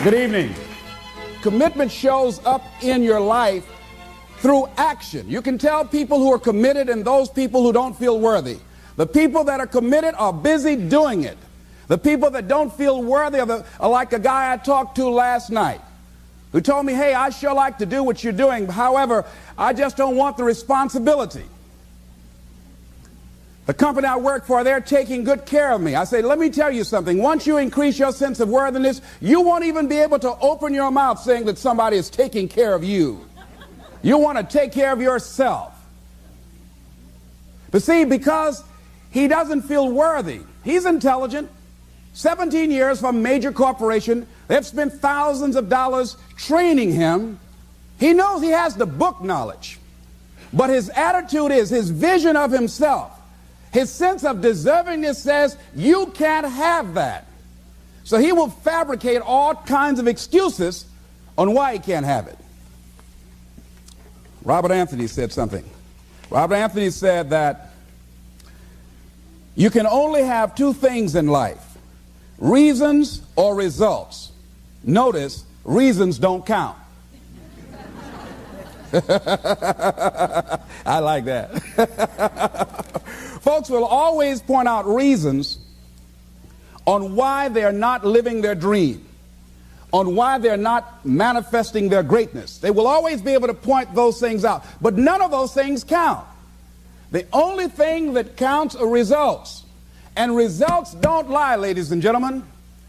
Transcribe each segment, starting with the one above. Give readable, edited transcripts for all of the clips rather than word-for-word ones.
Good evening. Commitment shows up in your life through action. You can tell people who are committed and those people who don't feel worthy. The people that are committed are busy doing it. The people that don't feel worthy are like a guy I talked to last night who told me, hey, I sure like to do what you're doing. However, I just don't want the responsibility. The company I work for, they're taking good care of me. I say, let me tell you something. Once you increase your sense of worthiness, you won't even be able to open your mouth saying that somebody is taking care of you. You want to take care of yourself. But see, because he doesn't feel worthy, he's intelligent, 17 years from a major corporation, they've spent thousands of dollars training him. He knows he has the book knowledge, but his attitude is, his vision of himself, his sense of deservingness says, you can't have that. So he will fabricate all kinds of excuses on why he can't have it. Robert Anthony said something. Robert Anthony said that you can only have two things in life, reasons or results. Notice, reasons don't count. I like that. Folks will always point out reasons on why they're not living their dream, on why they're not manifesting their greatness. They will always be able to point those things out, but none of those things count. The only thing that counts are results, and results don't lie, ladies and gentlemen.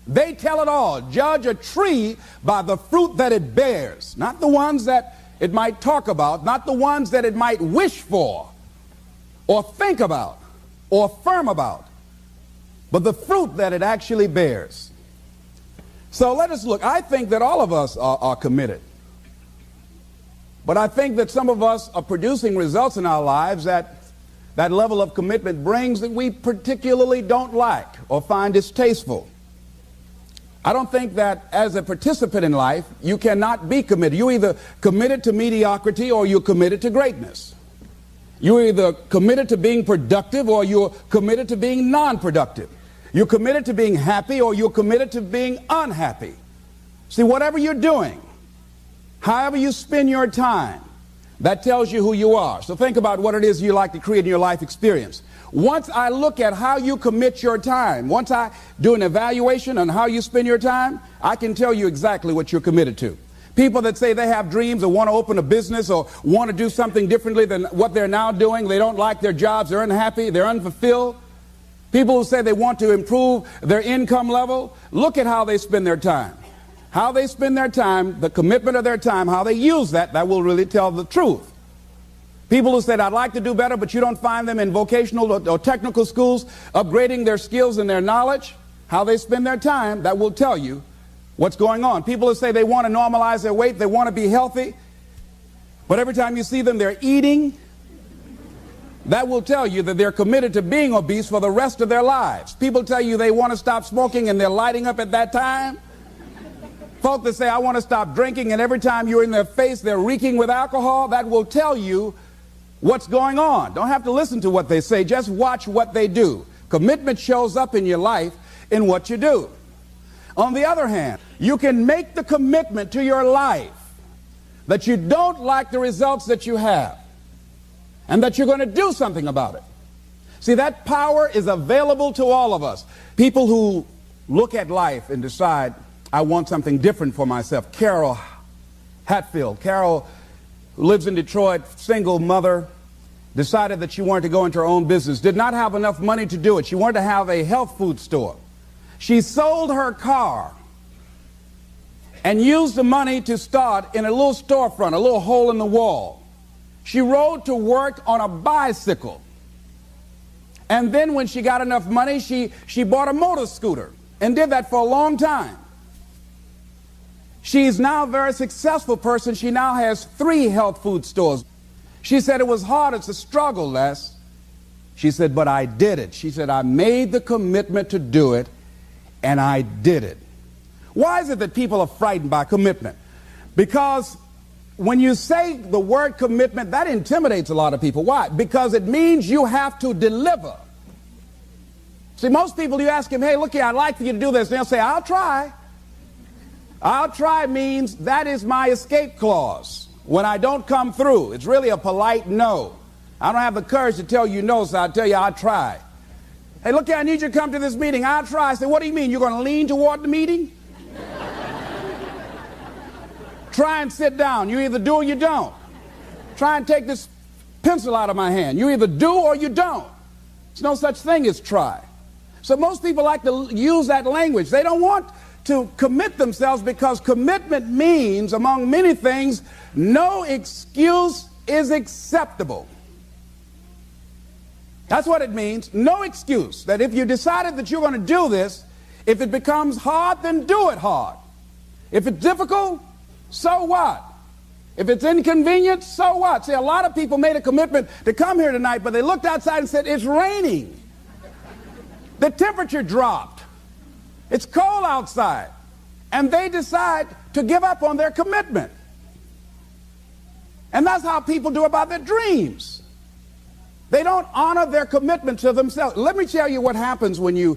They tell it all. Judge a tree by the fruit that it bears, not the ones that it might talk about, not the ones that it might wish for or think about or affirm about, but the fruit that it actually bears. So let us look. I think that all of us are committed, but I think that some of us are producing results in our lives that level of commitment brings that we particularly don't like or find distasteful. I don't think that as a participant in life, you cannot be committed. You're either committed to mediocrity or you're committed to greatness. You're either committed to being productive or you're committed to being non-productive. You're committed to being happy or you're committed to being unhappy. See, whatever you're doing, however you spend your time, that tells you who you are. So think about what it is you like to create in your life experience. Once I look at how you commit your time, once I do an evaluation on how you spend your time, I can tell you exactly what you're committed to. People that say they have dreams or want to open a business or want to do something differently than what they're now doing, they don't like their jobs, they're unhappy, they're unfulfilled. People who say they want to improve their income level, look at how they spend their time. How they spend their time, the commitment of their time, how they use that will really tell the truth. People who said, I'd like to do better, but you don't find them in vocational or technical schools upgrading their skills and their knowledge, how they spend their time, that will tell you what's going on. People who say they want to normalize their weight, they want to be healthy, but every time you see them, they're eating, that will tell you that they're committed to being obese for the rest of their lives. People tell you they want to stop smoking and they're lighting up at that time. Folk that say, I want to stop drinking, and every time you're in their face, they're reeking with alcohol, that will tell you what's going on. Don't have to listen to what they say, just watch what they do. Commitment shows up in your life in what you do. On the other hand, you can make the commitment to your life that you don't like the results that you have and that you're going to do something about it. See, that power is available to all of us. People who look at life and decide, I want something different for myself. Carol Hatfield. Carol, who lives in Detroit, single mother, decided that she wanted to go into her own business, did not have enough money to do it. She wanted to have a health food store. She sold her car and used the money to start in a little storefront, a little hole in the wall. She rode to work on a bicycle. And then when she got enough money, she bought a motor scooter and did that for a long time. She's now a very successful person. She now has 3 health food stores. She said it was hard, it's a struggle, Les. She said, but I did it. She said, I made the commitment to do it, and I did it. Why is it that people are frightened by commitment? Because when you say the word commitment, that intimidates a lot of people. Why? Because it means you have to deliver. See, most people, you ask them, hey, look here, I'd like for you to do this, and they'll say, I'll try. I'll try means that is my escape clause. When I don't come through, it's really a polite no. I don't have the courage to tell you no, so I'll tell you I'll try. Hey, look here, I need you to come to this meeting. I'll try. I say, what do you mean? You're going to lean toward the meeting? Try and sit down. You either do or you don't. Try and take this pencil out of my hand. You either do or you don't. There's no such thing as try. So most people like to use that language. They don't want to commit themselves because commitment means, among many things, no excuse is acceptable. That's what it means. No excuse. That if you decided that you're going to do this, if it becomes hard, then do it hard. If it's difficult, so what? If it's inconvenient, so what? See, a lot of people made a commitment to come here tonight, but they looked outside and said, it's raining. The temperature dropped. It's cold outside. And they decide to give up on their commitment. And that's how people do about their dreams. They don't honor their commitment to themselves. Let me tell you what happens when you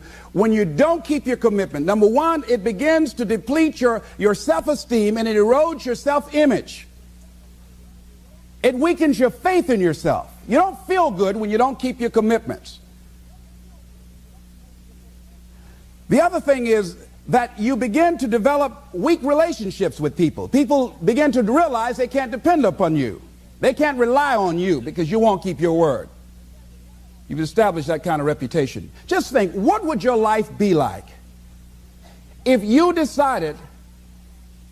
don't keep your commitment. Number one, it begins to deplete your self-esteem and it erodes your self-image. It weakens your faith in yourself. You don't feel good when you don't keep your commitments. The other thing is that you begin to develop weak relationships with people. People begin to realize they can't depend upon you. They can't rely on you because you won't keep your word. You've established that kind of reputation. Just think, what would your life be like if you decided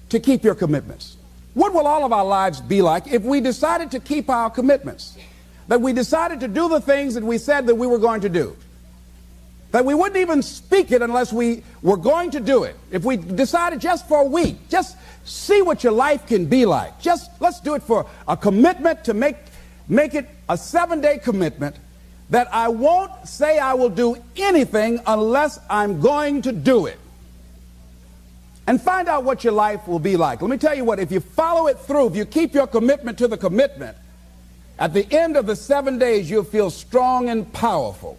to keep your commitments? What will all of our lives be like if we decided to keep our commitments? That we decided to do the things that we said that we were going to do. That we wouldn't even speak it unless we were going to do it. If we decided just for a week, just see what your life can be like. Let's do it for a commitment to make it a 7-day commitment that I won't say I will do anything unless I'm going to do it. And find out what your life will be like. Let me tell you what, if you follow it through, if you keep your commitment to the commitment, at the end of the 7 days, you'll feel strong and powerful.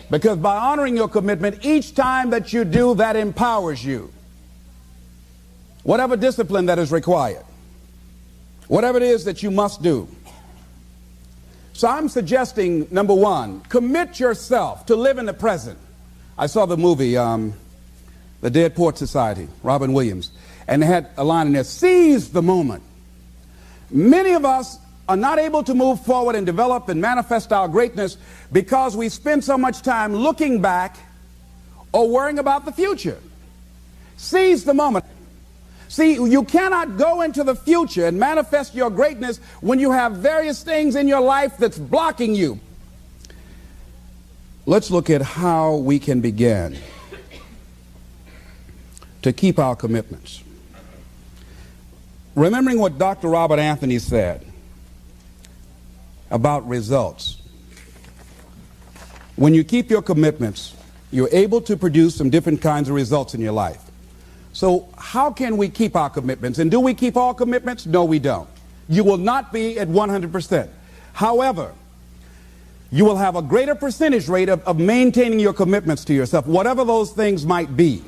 Because by honoring your commitment, each time that you do, that empowers you. Whatever discipline that is required. Whatever it is that you must do. So I'm suggesting, number one, commit yourself to live in the present. I saw the movie, The Dead Poets Society, Robin Williams, and they had a line in there, seize the moment. Many of us are not able to move forward and develop and manifest our greatness because we spend so much time looking back or worrying about the future. Seize the moment. See, you cannot go into the future and manifest your greatness when you have various things in your life that's blocking you. Let's look at how we can begin to keep our commitments. Remembering what Dr. Robert Anthony said about results. When you keep your commitments, you're able to produce some different kinds of results in your life. So how can we keep our commitments? And do we keep all commitments? No, we don't. You will not be at 100%. However, you will have a greater percentage rate of maintaining your commitments to yourself, whatever those things might be.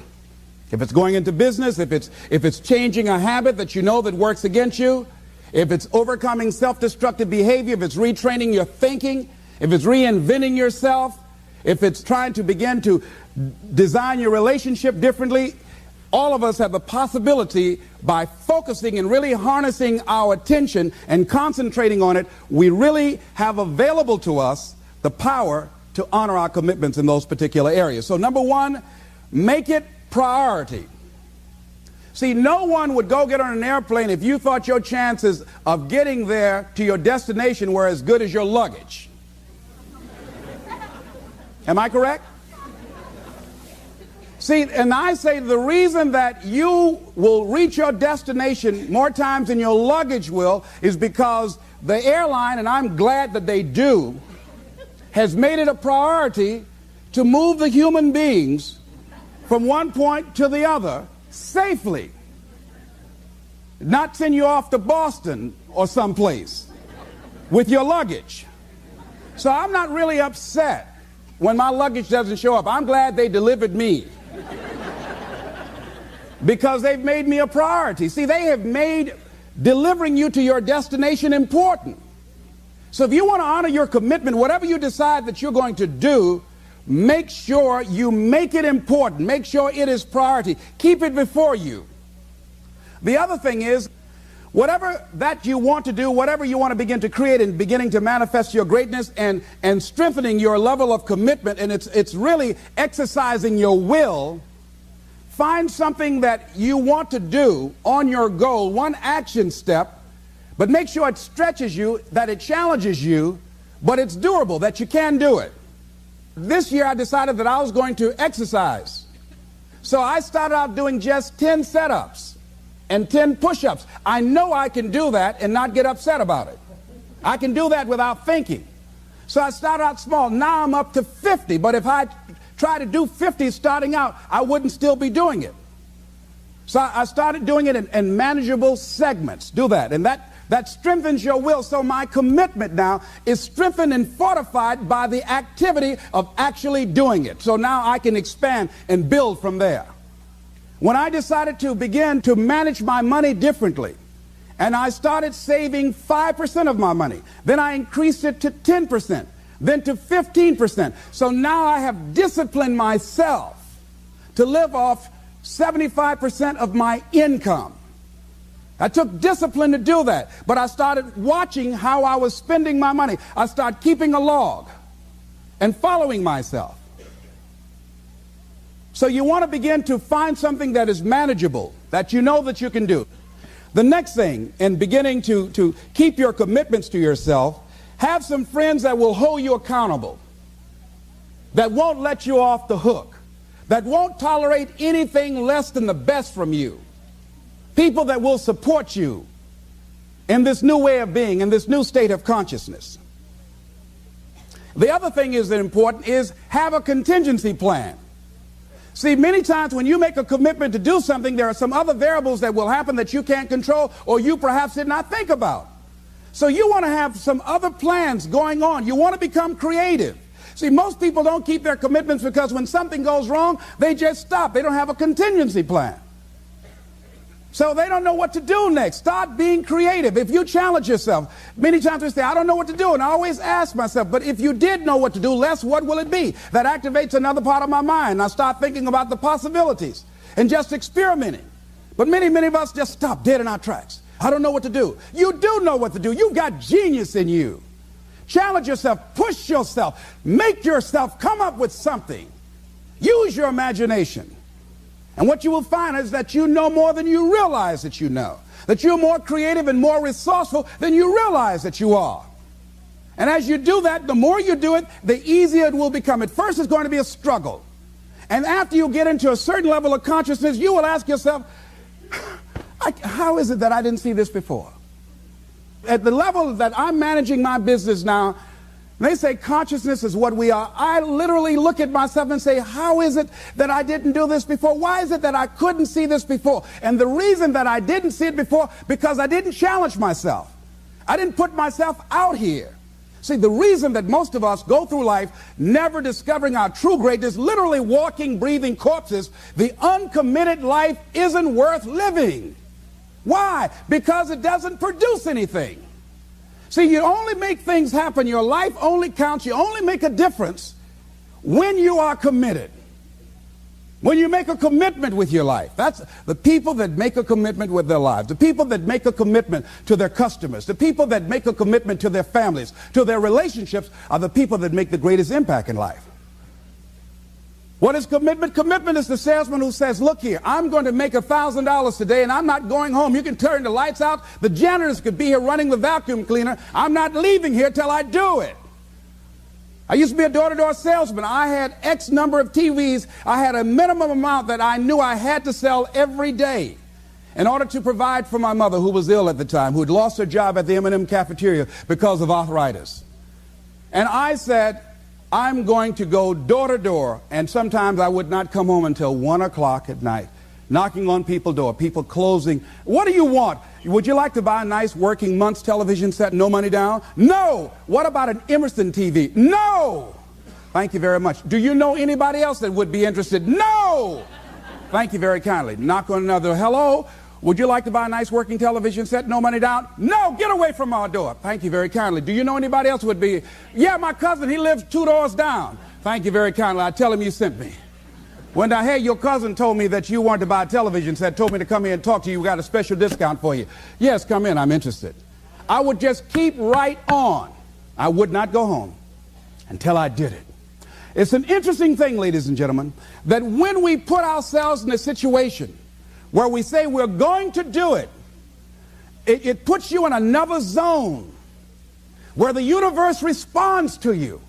If it's going into business, if it's changing a habit that you know that works against you, if it's overcoming self-destructive behavior, if it's retraining your thinking, if it's reinventing yourself, if it's trying to begin to design your relationship differently, all of us have the possibility, by focusing and really harnessing our attention and concentrating on it, we really have available to us the power to honor our commitments in those particular areas. So number one, make it priority. See, no one would go get on an airplane if you thought your chances of getting there to your destination were as good as your luggage. Am I correct? See, and I say the reason that you will reach your destination more times than your luggage will is because the airline, and I'm glad that they do, has made it a priority to move the human beings from one point to the other safely. Not send you off to Boston or someplace with your luggage. So I'm not really upset when my luggage doesn't show up. I'm glad they delivered me. because they've made me a priority. See, they have made delivering you to your destination important. So if you want to honor your commitment, whatever you decide that you're going to do, make sure you make it important. Make sure it is priority. Keep it before you. The other thing is, whatever that you want to do, whatever you want to begin to create and beginning to manifest your greatness and strengthening your level of commitment, and it's really exercising your will, find something that you want to do on your goal, one action step, but make sure it stretches you, that it challenges you, but it's doable, that you can do it. This year I decided that I was going to exercise. So I started out doing just 10 setups and 10 push-ups. I know I can do that and not get upset about it. I can do that without thinking. So I started out small. Now I'm up to 50, but if I try to do 50 starting out, I wouldn't still be doing it. So I started doing it in manageable segments. Do that. And that strengthens your will. So my commitment now is strengthened and fortified by the activity of actually doing it. So now I can expand and build from there. When I decided to begin to manage my money differently, and I started saving 5% of my money, then I increased it to 10%, then to 15%. So now I have disciplined myself to live off 75% of my income. I took discipline to do that, but I started watching how I was spending my money. I started keeping a log and following myself. So you want to begin to find something that is manageable, that you know that you can do. The next thing, in beginning to keep your commitments to yourself, have some friends that will hold you accountable, that won't let you off the hook, that won't tolerate anything less than the best from you. People that will support you in this new way of being, in this new state of consciousness. The other thing is that important is have a contingency plan. See, many times when you make a commitment to do something, there are some other variables that will happen that you can't control or you perhaps did not think about. So you want to have some other plans going on. You want to become creative. See, most people don't keep their commitments because when something goes wrong, they just stop. They don't have a contingency plan. So they don't know what to do next. Start being creative. If you challenge yourself, many times we say, I don't know what to do. And I always ask myself, but if you did know what to do, Les, what will it be? That activates another part of my mind. I start thinking about the possibilities and just experimenting. But many of us just stop dead in our tracks. I don't know what to do. You do know what to do. You've got genius in you. Challenge yourself. Push yourself. Make yourself come up with something. Use your imagination. And what you will find is that you know more than you realize that you know. That you're more creative and more resourceful than you realize that you are. And as you do that, the more you do it, the easier it will become. At first, it's going to be a struggle. And after you get into a certain level of consciousness, you will ask yourself, how is it that I didn't see this before? At the level that I'm managing my business now, they say consciousness is what we are. I literally look at myself and say, how is it that I didn't do this before? Why is it that I couldn't see this before? And the reason that I didn't see it before, because I didn't challenge myself. I didn't put myself out here. See, the reason that most of us go through life never discovering our true greatness, literally walking, breathing corpses, the uncommitted life isn't worth living. Why? Because it doesn't produce anything. See, you only make things happen. Your life only counts. You only make a difference when you are committed. When you make a commitment with your life. That's the people that make a commitment with their lives. The people that make a commitment to their customers. The people that make a commitment to their families, to their relationships, are the people that make the greatest impact in life. What is commitment? Commitment is the salesman who says, look here, I'm going to make $1,000 today and I'm not going home. You can turn the lights out. The janitors could be here running the vacuum cleaner. I'm not leaving here till I do it. I used to be a door-to-door salesman. I had X number of TVs. I had a minimum amount that I knew I had to sell every day in order to provide for my mother, who was ill at the time, who had lost her job at the M&M cafeteria because of arthritis. And I said, I'm going to go door to door, and sometimes I would not come home until 1 o'clock at night, knocking on people's door, people closing. What do you want? Would you like to buy a nice working month's television set, no money down? No. What about an Emerson TV? No. Thank you very much. Do you know anybody else that would be interested? No. Thank you very kindly. Knock on another. Hello? Would you like to buy a nice working television set? No money down? No, get away from our door. Thank you very kindly. Do you know anybody else would be? Yeah, my cousin, he lives 2 doors down. Thank you very kindly. I tell him you sent me. When I heard your cousin told me that you wanted to buy a television set, told me to come here and talk to you, we got a special discount for you. Yes, come in, I'm interested. I would just keep right on. I would not go home until I did it. It's an interesting thing, ladies and gentlemen, that when we put ourselves in a situation where we say we're going to do it, it puts you in another zone where the universe responds to you.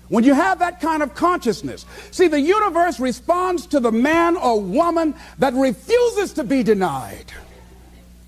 When you have that kind of consciousness, see, the universe responds to the man or woman that refuses to be denied,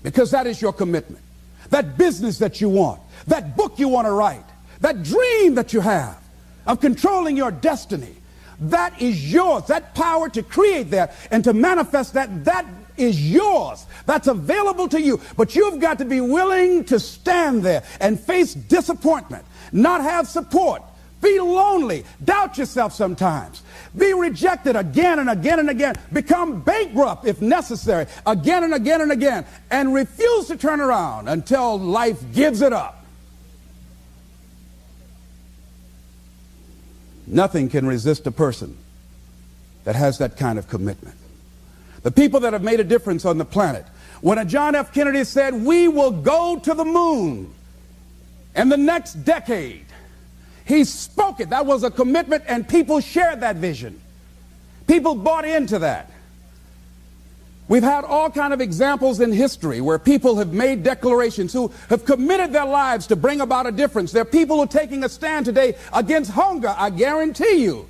because that is your commitment. That business that you want, that book you want to write, that dream that you have of controlling your destiny, that is yours. That power to create that and to manifest that, that is yours. That's available to you. But you've got to be willing to stand there and face disappointment, not have support, be lonely, doubt yourself sometimes, be rejected again and again and again, become bankrupt if necessary, again and again and again, and refuse to turn around until life gives it up. Nothing can resist a person that has that kind of commitment. The people that have made a difference on the planet. When a John F. Kennedy said, we will go to the moon in the next decade, he spoke it. That was a commitment, and people shared that vision. People bought into that. We've had all kind of examples in history where people have made declarations, who have committed their lives to bring about a difference. There are people who are taking a stand today against hunger. I guarantee you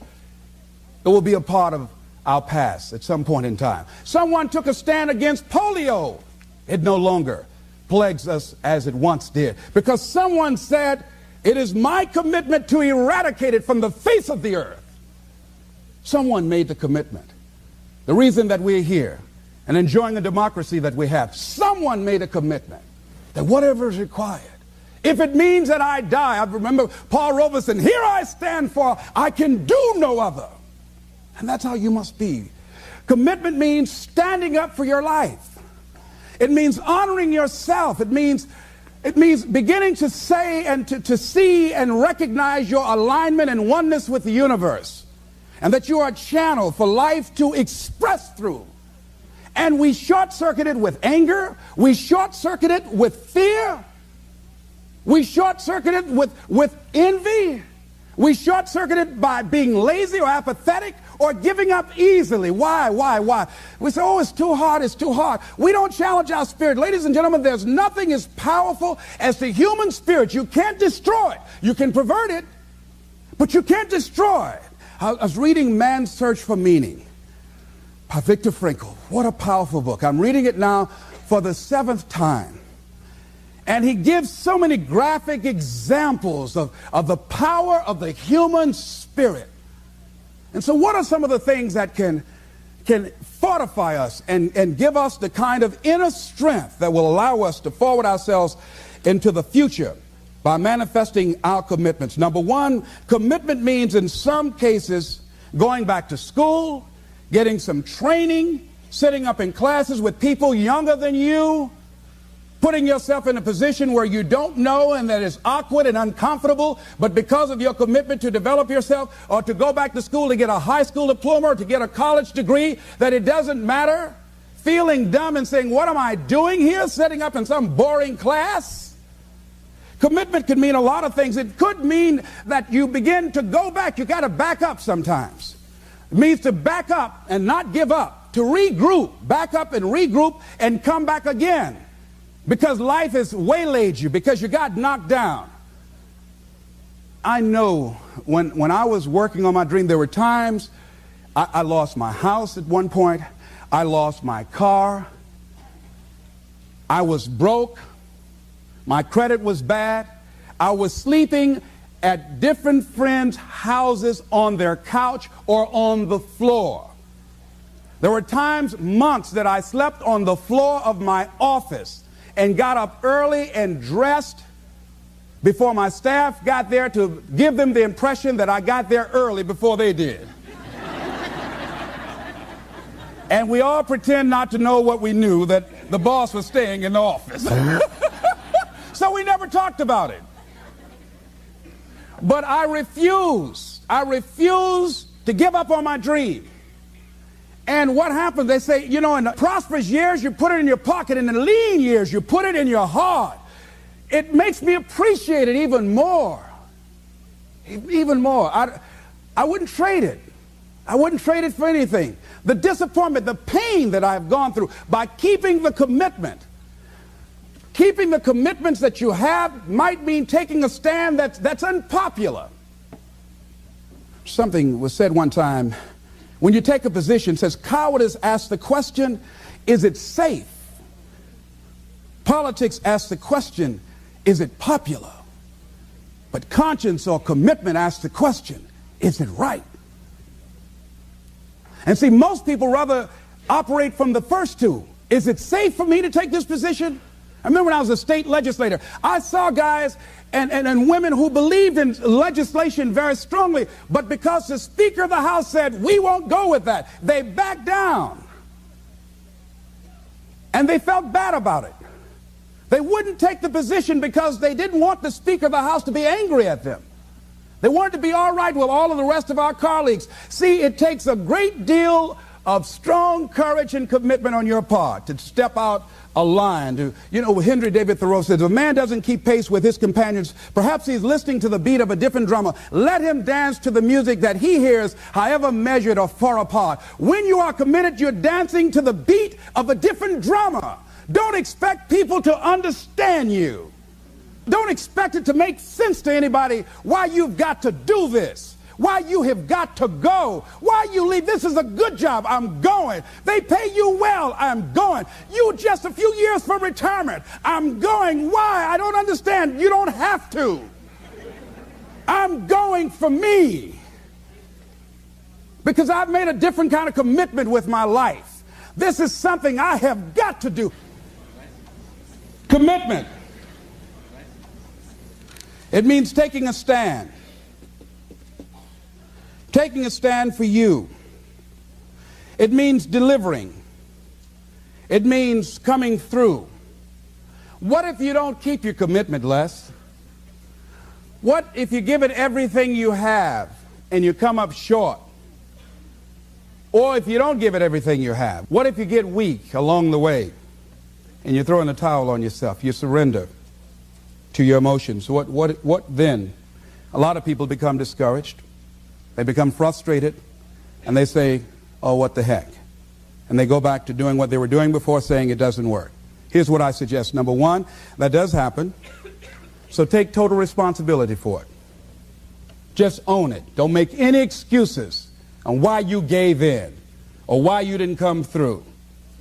it will be a part of our past at some point in time. Someone took a stand against polio. It no longer plagues us as it once did, because someone said, it is my commitment to eradicate it from the face of the earth. Someone made the commitment. The reason that we're here and enjoying the democracy that we have, someone made a commitment that whatever is required, if it means that I die. I remember Paul Robeson, here I stand, for I can do no other. And that's how you must be. Commitment means standing up for your life. It means honoring yourself. It means beginning to say and to see and recognize your alignment and oneness with the universe, and that you are a channel for life to express through. And we short-circuit it with anger. We short-circuit it with fear. We short-circuit it with envy. We short-circuit it by being lazy or apathetic or giving up easily. Why? We say, oh, it's too hard, it's too hard. We don't challenge our spirit. Ladies and gentlemen, there's nothing as powerful as the human spirit. You can't destroy it. You can pervert it, but you can't destroy it. I was reading Man's Search for Meaning by Viktor Frankl. What a powerful book. I'm reading it now for the 7th time. And he gives so many graphic examples of the power of the human spirit. And so what are some of the things that can fortify us and give us the kind of inner strength that will allow us to forward ourselves into the future by manifesting our commitments? Number one, commitment means in some cases going back to school, getting some training, sitting up in classes with people younger than you, putting yourself in a position where you don't know and that is awkward and uncomfortable, but because of your commitment to develop yourself, or to go back to school to get a high school diploma or to get a college degree, that it doesn't matter, feeling dumb and saying, what am I doing here, sitting up in some boring class? Commitment could mean a lot of things. It could mean that you begin to go back. You got to back up sometimes. It means to back up and not give up, to regroup, back up and regroup and come back again. Because life has waylaid you, because you got knocked down. I know when I was working on my dream, there were times I lost my house at one point. I lost my car. I was broke. My credit was bad. I was sleeping at different friends' houses on their couch or on the floor. There were times, months, that I slept on the floor of my office and got up early and dressed before my staff got there to give them the impression that I got there early before they did. And we all pretend not to know what we knew, that the boss was staying in the office. So we never talked about it. But I refuse to give up on my dream. And what happens? They say, you know, in the prosperous years, you put it in your pocket. In the lean years, you put it in your heart. It makes me appreciate it even more. Even more. I wouldn't trade it. I wouldn't trade it for anything. The disappointment, the pain that I've gone through by keeping the commitment. Keeping the commitments that you have might mean taking a stand that's unpopular. Something was said one time. When you take a position, it says, cowardice asks the question, is it safe? Politics asks the question, is it popular? But conscience or commitment asks the question, is it right? And see, most people rather operate from the first two. Is it safe for me to take this position? I remember when I was a state legislator, I saw guys and women who believed in legislation very strongly, but because the Speaker of the House said, we won't go with that, they backed down. And they felt bad about it. They wouldn't take the position because they didn't want the Speaker of the House to be angry at them. They wanted to be all right with all of the rest of our colleagues. See, it takes a great deal of strong courage and commitment on your part to step out a line. You know, Henry David Thoreau says, if a man doesn't keep pace with his companions, perhaps he's listening to the beat of a different drummer. Let him dance to the music that he hears, however measured or far apart. When you are committed, you're dancing to the beat of a different drummer. Don't expect people to understand you. Don't expect it to make sense to anybody why you've got to do this. Why you have got to go. Why you leave. This is a good job. I'm going. They pay you well. I'm going. You just a few years from retirement. I'm going. Why? I don't understand. You don't have to. I'm going for me. Because I've made a different kind of commitment with my life. This is something I have got to do. Commitment. It means taking a stand. Taking a stand for you. It means delivering. It means coming through. What if you don't keep your commitment, Les? What if you give it everything you have and you come up short? Or if you don't give it everything you have? What if you get weak along the way and you throw in the towel on yourself? You surrender to your emotions. What then? A lot of people become discouraged. They become frustrated, and they say, oh, what the heck? And they go back to doing what they were doing before, saying it doesn't work. Here's what I suggest. Number one, that does happen, so take total responsibility for it. Just own it. Don't make any excuses on why you gave in or why you didn't come through.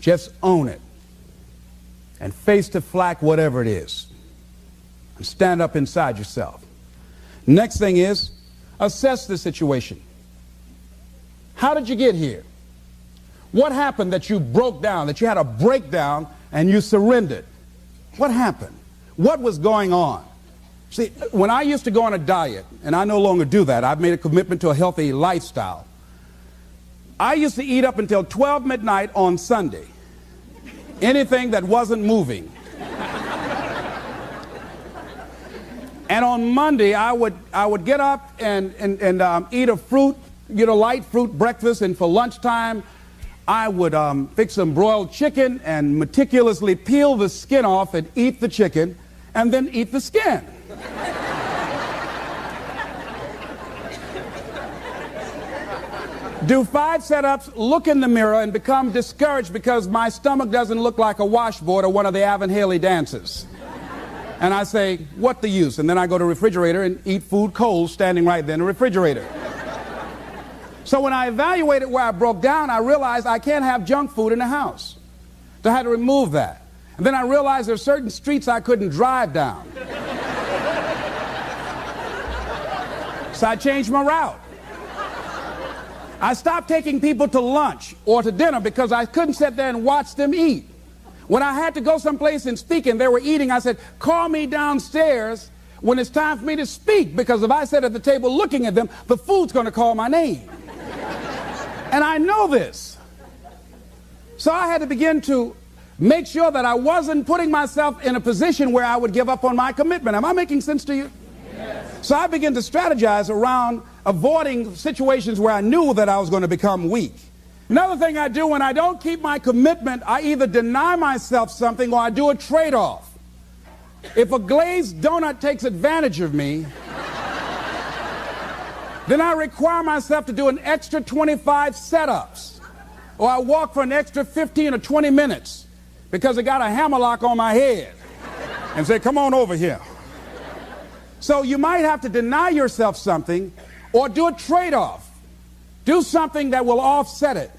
Just own it and face the flak, whatever it is, and stand up inside yourself. Next thing is, assess the situation. How did you get here? What happened that you broke down, that you had a breakdown and you surrendered? What happened? What was going on? See, when I used to go on a diet, and I no longer do that, I've made a commitment to a healthy lifestyle. I used to eat up until 12 midnight on Sunday. Anything that wasn't moving. And on Monday, I would get up and eat a fruit, get a light fruit breakfast, and for lunchtime, I would fix some broiled chicken and meticulously peel the skin off and eat the chicken, and then eat the skin. Do 5 setups, look in the mirror, and become discouraged because my stomach doesn't look like a washboard or one of the Avon Haley dances. And I say, what the use? And then I go to the refrigerator and eat food cold standing right there in the refrigerator. So when I evaluated where I broke down, I realized I can't have junk food in the house. So I had to remove that. And then I realized there are certain streets I couldn't drive down. So I changed my route. I stopped taking people to lunch or to dinner because I couldn't sit there and watch them eat. When I had to go someplace and speak and they were eating, I said, call me downstairs when it's time for me to speak, because if I sit at the table looking at them, the food's going to call my name. And I know this. So I had to begin to make sure that I wasn't putting myself in a position where I would give up on my commitment. Am I making sense to you? Yes. So I began to strategize around avoiding situations where I knew that I was going to become weak. Another thing I do when I don't keep my commitment, I either deny myself something or I do a trade-off. If a glazed donut takes advantage of me, then I require myself to do an extra 25 setups, or I walk for an extra 15 or 20 minutes because I got a hammerlock on my head and say, come on over here. So you might have to deny yourself something or do a trade-off. Do something that will offset it.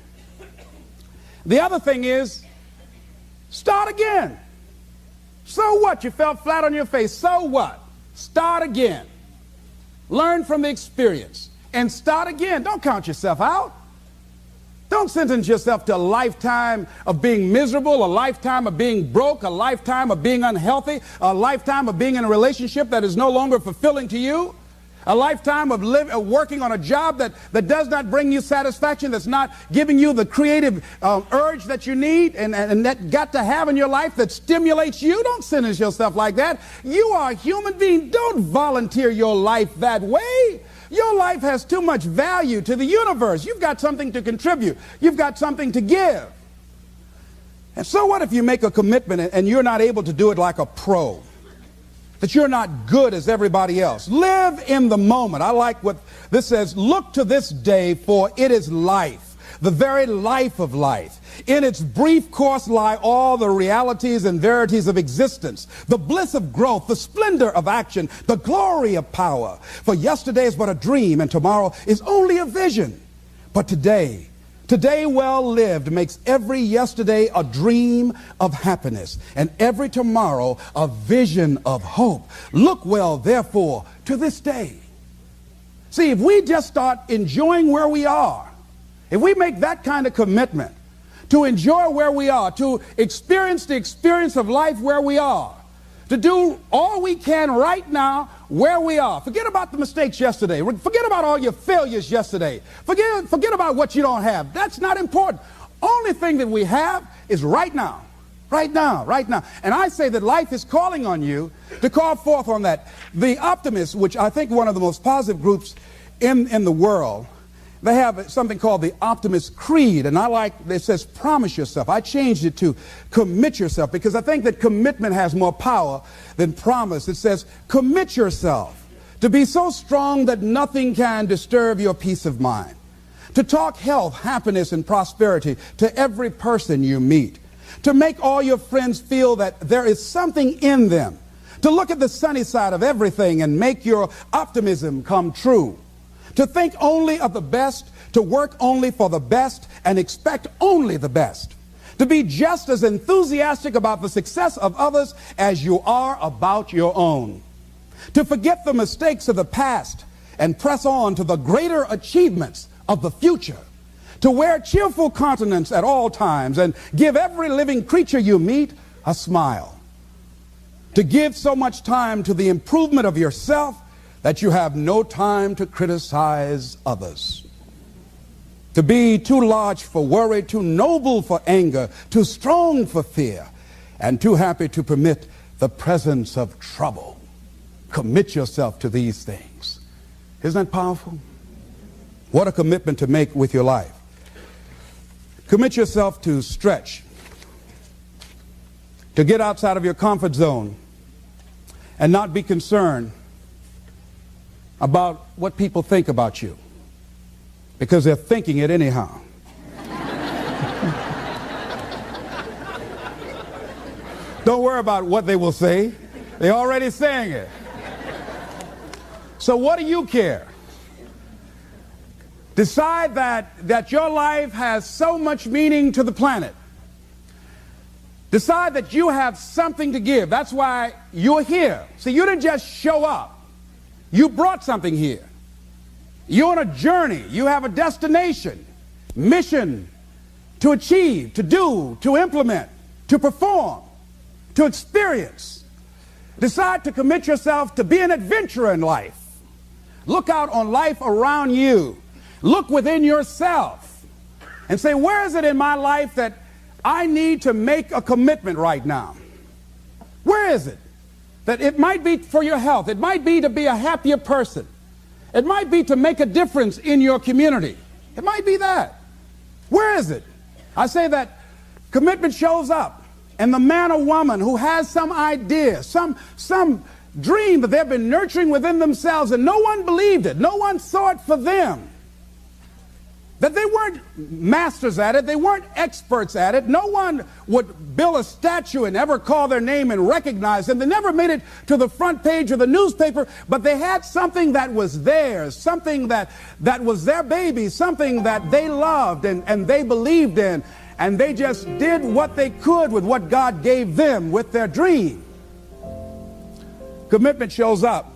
The other thing is, start again. So what? You fell flat on your face. So what? Start again. Learn from the experience and start again. Don't count yourself out. Don't sentence yourself to a lifetime of being miserable, a lifetime of being broke, a lifetime of being unhealthy, a lifetime of being in a relationship that is no longer fulfilling to you, a lifetime of working on a job that does not bring you satisfaction, that's not giving you the creative urge that you need and that got to have in your life that stimulates you. Don't sentence yourself like that. You are a human being. Don't volunteer your life that way. Your life has too much value to the universe. You've got something to contribute. You've got something to give. And so what if you make a commitment and you're not able to do it like a pro? That you're not good as everybody else. Live in the moment. I like what this says. Look to this day, for it is life, the very life of life. In its brief course lie all the realities and verities of existence, the bliss of growth, the splendor of action, the glory of power. For yesterday is but a dream, and tomorrow is only a vision. But today well lived makes every yesterday a dream of happiness, and every tomorrow a vision of hope. Look well, therefore, to this day. See, if we just start enjoying where we are, if we make that kind of commitment, to enjoy where we are, to experience the experience of life where we are, to do all we can right now where we are. Forget about the mistakes yesterday. Forget about all your failures yesterday. Forget about what you don't have. That's not important. Only thing that we have is right now. Right now, right now. And I say that life is calling on you to call forth on that. The optimists, which I think one of the most positive groups in the world, they have something called the Optimist Creed, and I like, it says promise yourself. I changed it to commit yourself because I think that commitment has more power than promise. It says commit yourself to be so strong that nothing can disturb your peace of mind, to talk health, happiness, and prosperity to every person you meet, to make all your friends feel that there is something in them, to look at the sunny side of everything and make your optimism come true, to think only of the best, to work only for the best, and expect only the best. To be just as enthusiastic about the success of others as you are about your own. To forget the mistakes of the past and press on to the greater achievements of the future. To wear cheerful countenance at all times and give every living creature you meet a smile. To give so much time to the improvement of yourself that you have no time to criticize others. To be too large for worry, too noble for anger, too strong for fear, and too happy to permit the presence of trouble. Commit yourself to these things. Isn't that powerful? What a commitment to make with your life. Commit yourself to stretch, to get outside of your comfort zone and not be concerned about what people think about you, because they're thinking it anyhow. Don't worry about what they will say. They're already saying it. So what do you care? Decide that your life has so much meaning to the planet. Decide that you have something to give. That's why you're here. See, you didn't just show up. You brought something here. You're on a journey. You have a destination, mission to achieve, to do, to implement, to perform, to experience. Decide to commit yourself to be an adventurer in life. Look out on life around you. Look within yourself and say, where is it in my life that I need to make a commitment right now. Where is it? That it might be for your health. It might be to be a happier person. It might be to make a difference in your community. It might be that. Where is it? I say that commitment shows up. And the man or woman who has some idea, some dream that they've been nurturing within themselves, and no one believed it. No one saw it for them. That they weren't masters at it. They weren't experts at it. No one would build a statue and ever call their name and recognize them. They never made it to the front page of the newspaper, but they had something that was theirs, something that was their baby, something that they loved and they believed in, and they just did what they could with what God gave them with their dream. Commitment shows up,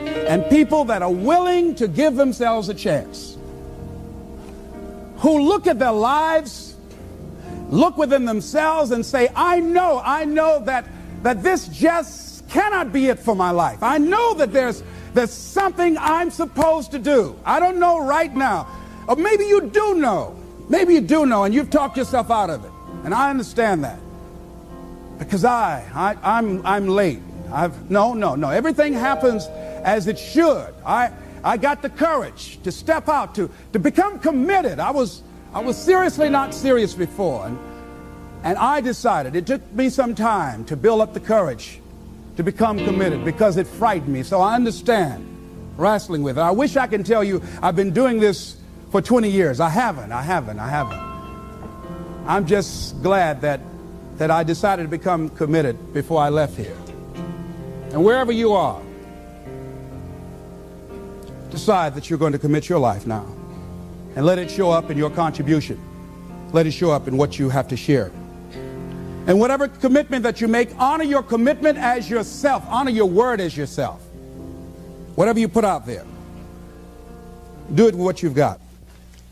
and people that are willing to give themselves a chance, who look at their lives, look within themselves and say, I know that this just cannot be it for my life. I know that there's something I'm supposed to do. I don't know right now. Or maybe you do know. Maybe you do know and you've talked yourself out of it. And I understand that. Because I'm late. No. Everything happens as it should. I got the courage to step out, to become committed. I was seriously not serious before. And I decided, it took me some time to build up the courage to become committed because it frightened me. So I understand wrestling with it. I wish I could tell you I've been doing this for 20 years. I haven't. I'm just glad that I decided to become committed before I left here. And wherever you are, decide that you're going to commit your life now and let it show up in your contribution. Let it show up in what you have to share. And whatever commitment that you make, honor your commitment as yourself. Honor your word as yourself. Whatever you put out there, do it with what you've got.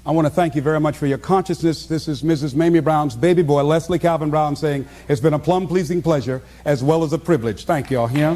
I want to thank you very much for your consciousness. This is Mrs. Mamie Brown's baby boy, Leslie Calvin Brown, saying it's been a plumb pleasing pleasure as well as a privilege. Thank you all here.